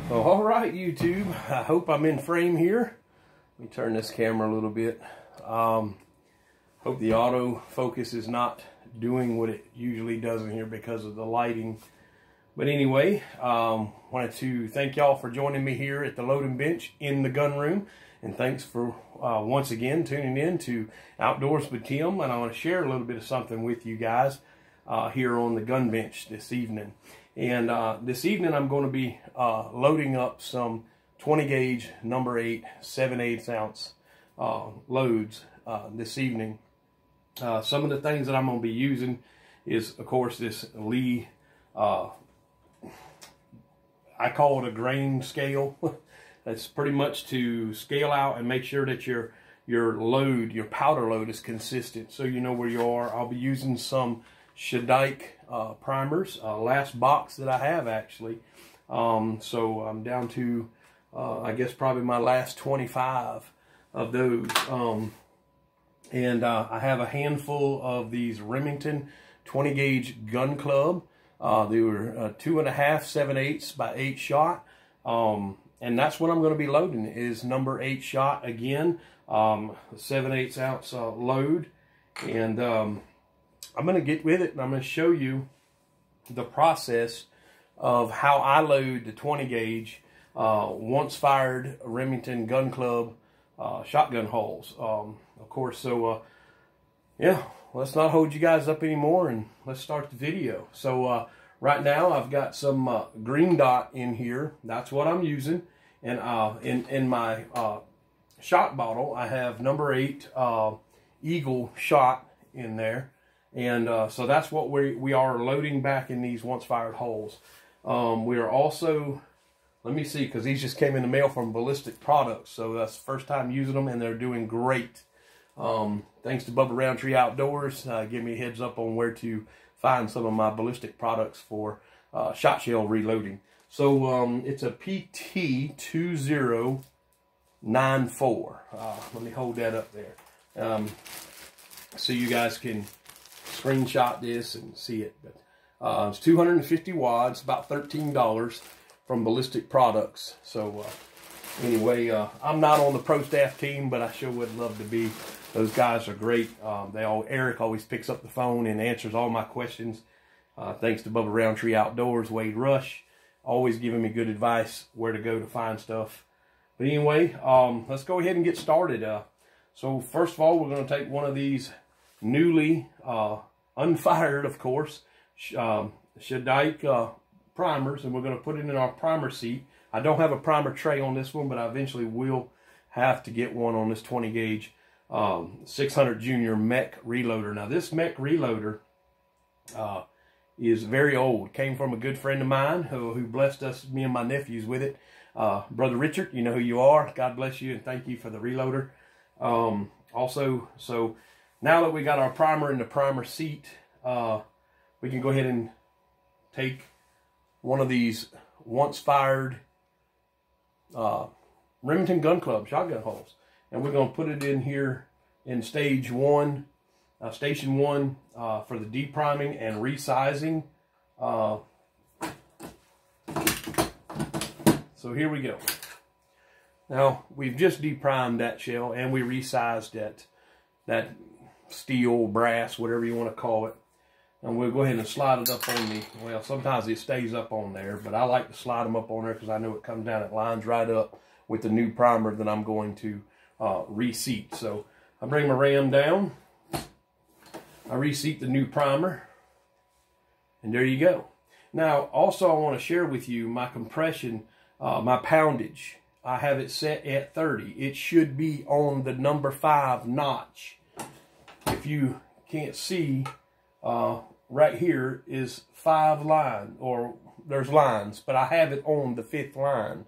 Well, all right, YouTube. I hope I'm in frame here. Let me turn this camera a little bit. Hope the autofocus is not doing what it usually does in here because of the lighting. But anyway, wanted to thank y'all for joining me here at the loading bench in the gun room. And thanks for once again tuning in to Outdoors with Tim. And I want to share a little bit of something with you guys here on the gun bench this evening. And this evening I'm going to be loading up some 20 gauge number 8 7/8 ounce loads this evening. Some of the things that I'm going to be using is, of course, this Lee, I call it a grain scale. That's pretty much to scale out and make sure that your load, your powder load, is consistent, so you know where you are. I'll be using some CHEDDITE primers, last box that I have actually. So I'm down to, I guess, probably my last 25 of those. And I have a handful of these Remington 20 gauge gun club. They were 2.5 7/8 by 8 shot. And that's what I'm going to be loading, is number 8 shot again, 7/8 ounce load. And I'm going to get with it, and I'm going to show you the process of how I load the 20 gauge once fired Remington gun club shotgun holes. Of course, so yeah, let's not hold you guys up anymore, and let's start the video. So right now I've got some green dot in here. That's what I'm using. And in my shot bottle, I have number 8 Eagle shot in there. And so that's what we are loading back in these once fired holes. We are also, let me see, because these just came in the mail from Ballistic products. So that's the first time using them, and they're doing great. Thanks to Bubba Roundtree Outdoors, give me a heads up on where to find some of my Ballistic products for shot shell reloading. So it's a PT2094. Let me hold that up there so you guys can screenshot this and see it. But it's 250 watts, about $13 from Ballistic products. So anyway, I'm not on the pro staff team, but I sure would love to be. Those guys are great. Eric always picks up the phone and answers all my questions. Thanks to Bubba Roundtree Outdoors, Wade Rush, always giving me good advice where to go to find stuff. But anyway, let's go ahead and get started. So first of all, we're going to take one of these newly unfired, of course, CHEDDITE primers, and we're going to put it in our primer seat. I don't have a primer tray on this one, but I eventually will have to get one on this 20 gauge 600 Junior MEC reloader. Now this MEC reloader is very old. Came from a good friend of mine who blessed us, me and my nephews, with it. Brother Richard, you know who you are. God bless you, and thank you for the reloader. Also, so now that we got our primer in the primer seat, we can go ahead and take one of these once fired Remington gun club shotgun holes, and we're going to put it in here in stage 1, station 1, for the depriming and resizing. So here we go. Now we've just deprimed that shell, and we resized that steel, brass, whatever you want to call it. And we'll go ahead and slide it up on the, well, sometimes it stays up on there, but I like to slide them up on there because I know it comes down, it lines right up with the new primer that I'm going to reseat. So I bring my ram down, I reseat the new primer, and there you go. Now also I want to share with you my compression, my poundage. I have it set at 30. It should be on the number 5 notch. If you can't see, right here is 5 line, or there's lines, but I have it on the 5th line.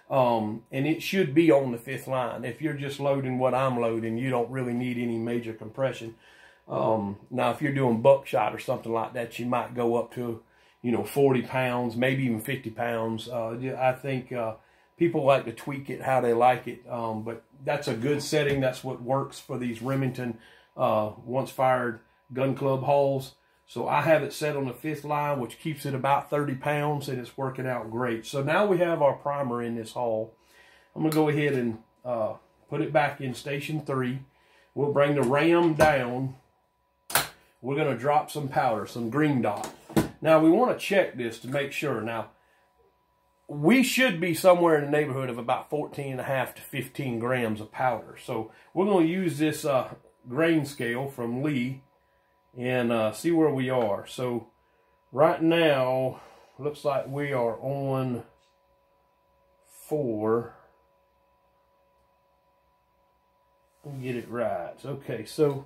And it should be on the 5th line. If you're just loading what I'm loading, you don't really need any major compression. Now, if you're doing buckshot or something like that, you might go up to, 40 pounds, maybe even 50 pounds. I think people like to tweak it how they like it, but that's a good setting. That's what works for these Remington once fired gun club holes. So I have it set on the 5th line, which keeps it about 30 pounds, and it's working out great. So now we have our primer in this hole. I'm going to go ahead and put it back in station 3. We'll bring the ram down. We're going to drop some powder, some green dot. Now we want to check this to make sure. Now, we should be somewhere in the neighborhood of about 14.5 to 15 grams of powder. So we're going to use this grain scale from Lee and see where we are. So right now, looks like we are on 4. Let me get it right. Okay, so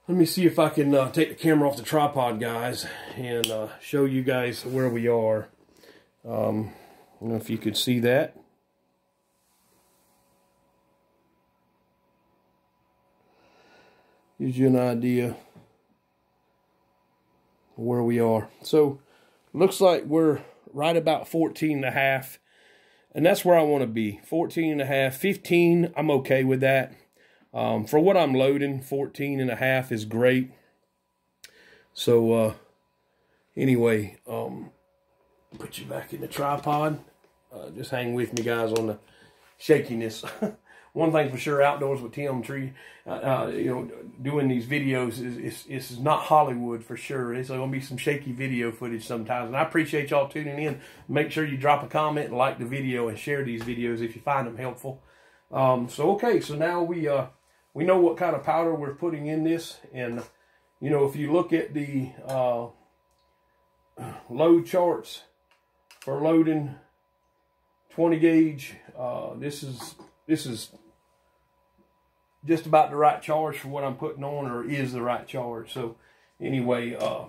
let me see if I can take the camera off the tripod, guys, and show you guys where we are. I don't know if you could see that. Gives you an idea of where we are. So looks like we're right about 14.5, and that's where I want to be. 14.5, 15, I'm okay with that. For what I'm loading, 14.5 is great. So anyway, put you back in the tripod. Just hang with me, guys, on the shakiness. One thing for sure, Outdoors with Tim Tree, doing these videos is not Hollywood for sure. It's going to be some shaky video footage sometimes. And I appreciate y'all tuning in. Make sure you drop a comment and like the video and share these videos if you find them helpful. Okay, so now we know what kind of powder we're putting in this. And, if you look at the load charts for loading 20 gauge, this is just about the right charge for what I'm putting on, or is the right charge. So anyway, so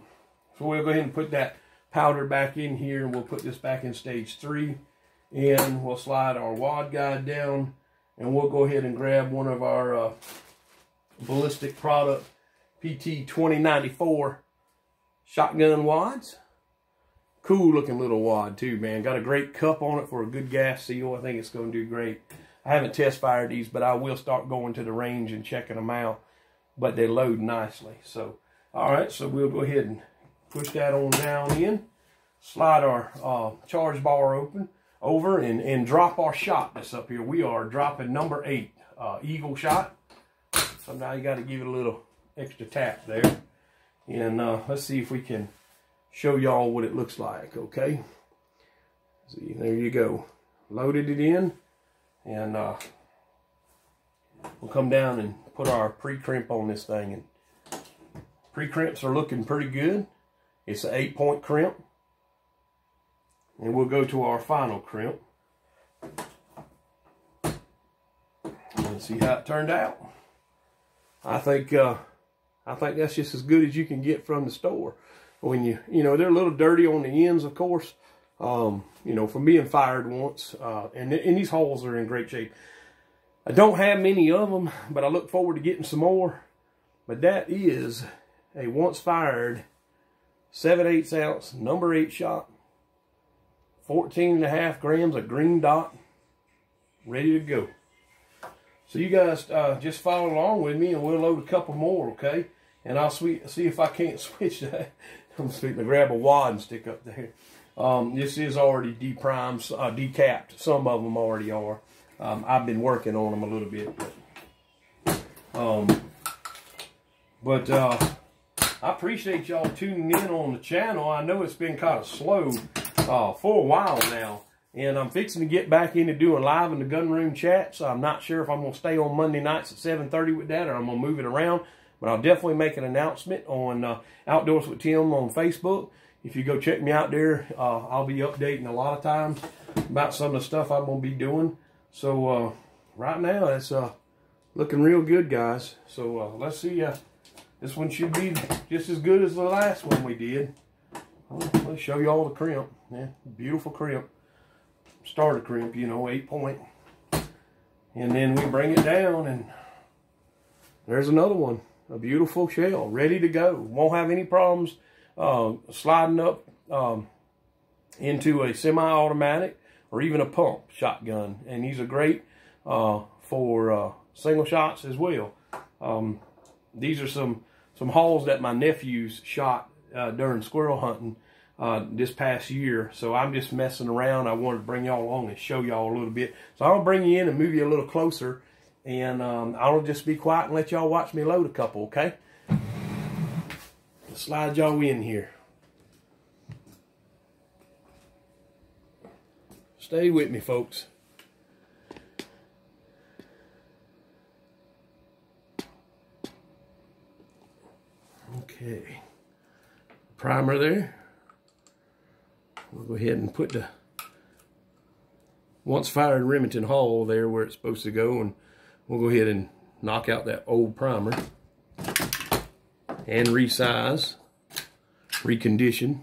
we'll go ahead and put that powder back in here, and we'll put this back in stage 3, and we'll slide our wad guide down, and we'll go ahead and grab one of our ballistic product PT 2094 shotgun wads. Cool looking little wad too, man. Got a great cup on it for a good gas seal. I think it's going to do great. I haven't test fired these, but I will start going to the range and checking them out. But they load nicely. So, all right, so we'll go ahead and push that on down in. Slide our charge bar over and drop our shot that's up here. We are dropping number 8, Eagle shot. So now you got to give it a little extra tap there. And let's see if we can show y'all what it looks like, okay? See, there you go. Loaded it in, and we'll come down and put our pre-crimp on this thing. And pre-crimps are looking pretty good. It's an 8-point crimp. And we'll go to our final crimp and see how it turned out. I think that's just as good as you can get from the store. When they're a little dirty on the ends, of course. From being fired once, and these holes are in great shape. I don't have many of them, but I look forward to getting some more. But that is a once fired 7/8 ounce number 8 shot, 14.5 grams of green dot, ready to go. So you guys just follow along with me, and we'll load a couple more, okay? And I'll see if I can't switch that. I'm going to grab a wad and stick up there. This is already deprimed, decapped. Some of them already are. I've been working on them a little bit. But I appreciate y'all tuning in on the channel. I know it's been kind of slow for a while now. And I'm fixing to get back into doing live in the gun room chat. So I'm not sure if I'm going to stay on Monday nights at 7:30 with that, or I'm going to move it around. But I'll definitely make an announcement on Outdoors with Tim on Facebook. If you go check me out there, I'll be updating a lot of times about some of the stuff I'm going to be doing. So right now, it's looking real good, guys. So let's see. This one should be just as good as the last one we did. Let me show you all the crimp. Yeah, beautiful crimp. Starter crimp, 8-point. And then we bring it down, and there's another one. A beautiful shell, ready to go. Won't have any problems sliding up into a semi-automatic or even a pump shotgun. And these are great for single shots as well. These are some holes that my nephews shot during squirrel hunting this past year. So I'm just messing around. I wanted to bring y'all along and show y'all a little bit. So I'll bring you in and move you a little closer, and I'll just be quiet and let y'all watch me load a couple, okay? Slide y'all in here. Stay with me, folks. Okay. Primer there. We'll go ahead and put the once fired Remington hole there where it's supposed to go, and we'll go ahead and knock out that old primer and resize, recondition.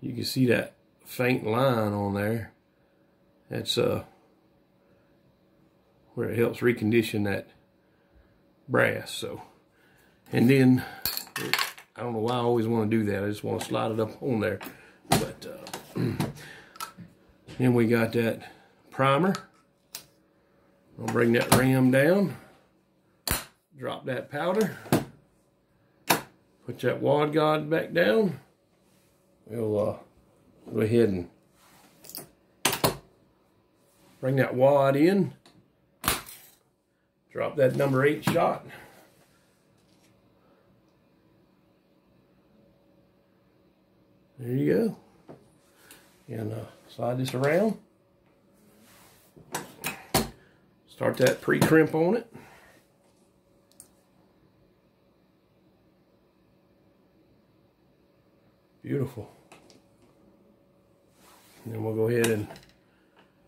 You can see that faint line on there. That's where it helps recondition that brass. So, and then I don't know why I always want to do that. I just want to slide it up on there. But then we got that primer. I'll bring that ram down. Drop that powder. Put that wad guard back down. We'll go ahead and bring that wad in. Drop that number 8 shot. There you go. And slide this around. Start that pre-crimp on it. Beautiful. And then we'll go ahead and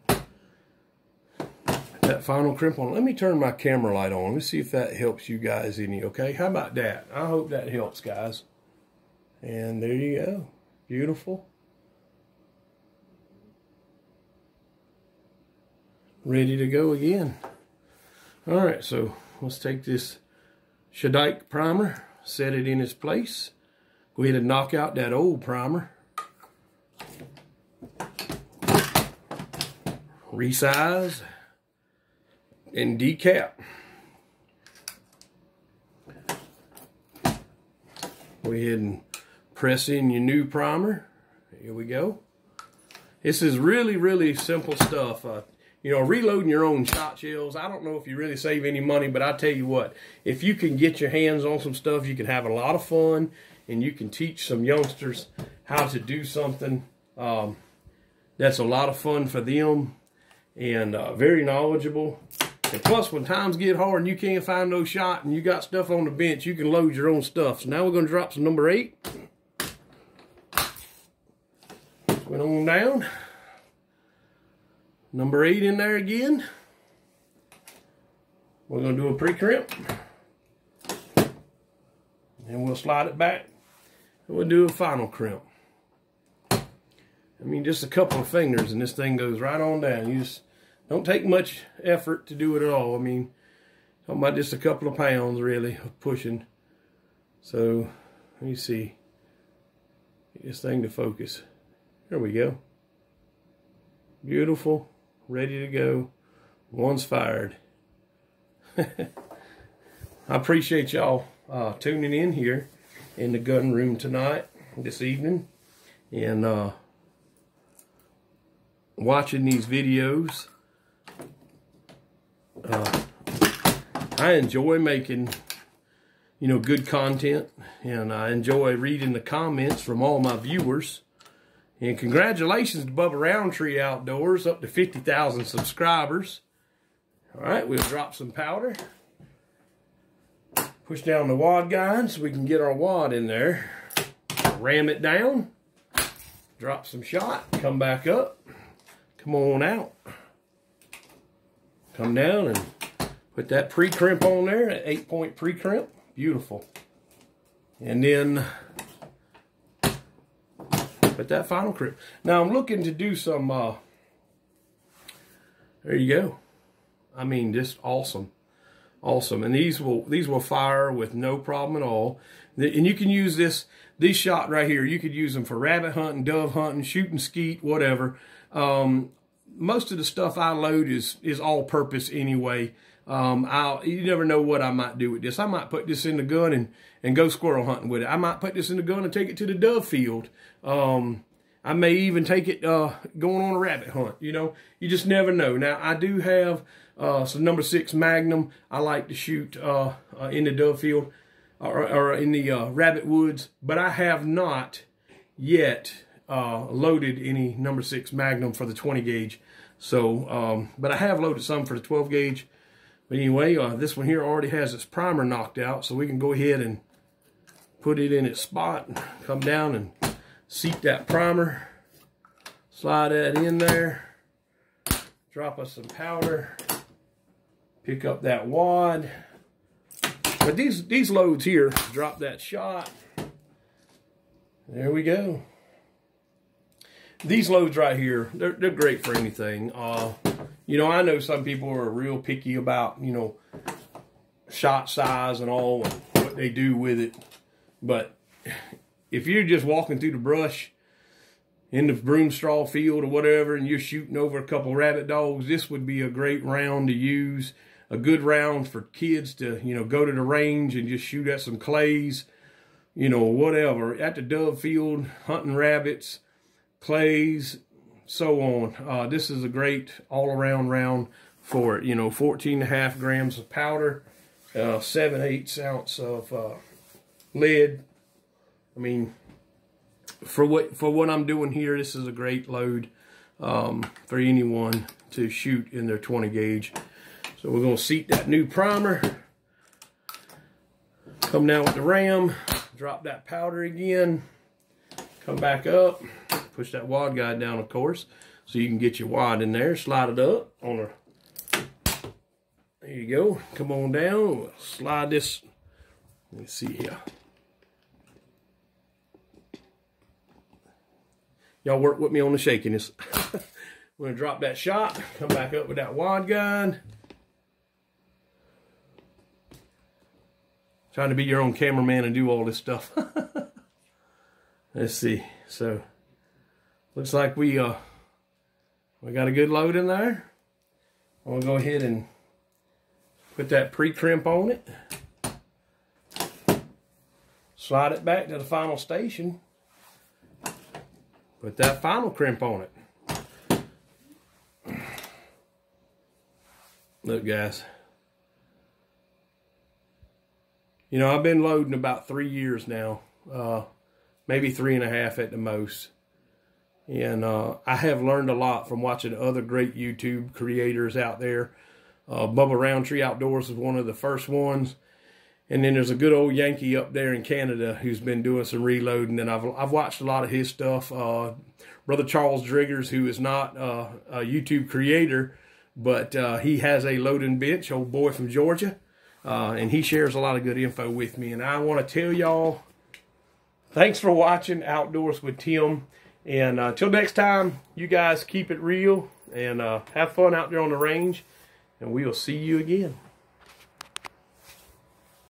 put that final crimp on. Let me turn my camera light on. Let's see if that helps you guys any, okay? How about that? I hope that helps, guys. And there you go. Beautiful. Ready to go again. Alright, so let's take this CHEDDITE primer, set it in its place. Go ahead and knock out that old primer. Resize and decap. Go ahead and press in your new primer. Here we go. This is really, really simple stuff. You know, reloading your own shot shells, I don't know if you really save any money, but I tell you what, if you can get your hands on some stuff, you can have a lot of fun, and you can teach some youngsters how to do something that's a lot of fun for them, and very knowledgeable. And plus, when times get hard and you can't find no shot and you got stuff on the bench, you can load your own stuff. So now we're going to drop some number 8. Went on down. Number 8 in there again. We're going to do a pre-crimp. And we'll slide it back. And we'll do a final crimp. I mean, just a couple of fingers and this thing goes right on down. You just don't take much effort to do it at all. I mean, talking about just a couple of pounds really of pushing. So, let me see. Get this thing to focus. There we go. Beautiful. Ready to go. One's fired. I appreciate y'all tuning in here in the gun room tonight, this evening, and watching these videos. I enjoy making, you know, good content, and I enjoy reading the comments from all my viewers. And congratulations to Bubba Roundtree Outdoors, up to 50,000 subscribers. All right, we'll drop some powder. Push down the wad guide so we can get our wad in there. Ram it down. Drop some shot. Come back up. Come on out. Come down and put that pre-crimp on there, that 8-point pre-crimp. Beautiful. And then put that final crimp. Now I'm looking to do some, there you go. I mean, just awesome. Awesome. And these will fire with no problem at all. And you can use these shot right here. You could use them for rabbit hunting, dove hunting, shooting skeet, whatever. Most of the stuff I load is all purpose anyway. You never know what I might do with this. I might put this in the gun and go squirrel hunting with it. I might put this in the gun and take it to the dove field. I may even take it going on a rabbit hunt. You know, you just never know. Now, I do have some number 6 Magnum I like to shoot in the dove field or in the rabbit woods, but I have not yet loaded any number 6 Magnum for the 20 gauge. So, but I have loaded some for the 12 gauge. But anyway, this one here already has its primer knocked out, so we can go ahead and put it in its spot, and come down and seat that primer, slide that in there, drop us some powder, pick up that wad. But these loads here, drop that shot. There we go. These loads right here, they're great for anything. You know, I know some people are real picky about, you know, shot size and all, and what they do with it. But if you're just walking through the brush in the broom straw field or whatever, and you're shooting over a couple rabbit dogs, this would be a great round to use. A good round for kids to, you know, go to the range and just shoot at some clays, you know, whatever. At the dove field, hunting rabbits, clays, so on. This is a great all-around round for it. You know, 14.5 grams of powder, 7/8 ounce of lead. I mean, for what I'm doing here, this is a great load for anyone to shoot in their 20 gauge. So we're going to seat that new primer, come down with the ram, drop that powder again, come back up, push that wad guide down, of course, so you can get your wad in there, slide it up on a, there you go, come on down, we'll slide this, let me see here. Y'all work with me on the shakiness. We're going to drop that shot, come back up with that wad guide. Trying to be your own cameraman and do all this stuff. Let's see. So, looks like we got a good load in there. I'm going to go ahead and put that pre-crimp on it. Slide it back to the final station. Put that final crimp on it. Look, guys. You know, I've been loading about 3 years now, maybe 3.5 at the most. And I have learned a lot from watching other great YouTube creators out there. Bubba Roundtree Outdoors is one of the first ones. And then there's a good old Yankee up there in Canada who's been doing some reloading. And I've watched a lot of his stuff. Brother Charles Driggers, who is not a YouTube creator, but he has a loading bench, old boy from Georgia. And he shares a lot of good info with me. And I want to tell y'all, thanks for watching Outdoors with Tim. And until next time, you guys keep it real and have fun out there on the range. And we'll see you again.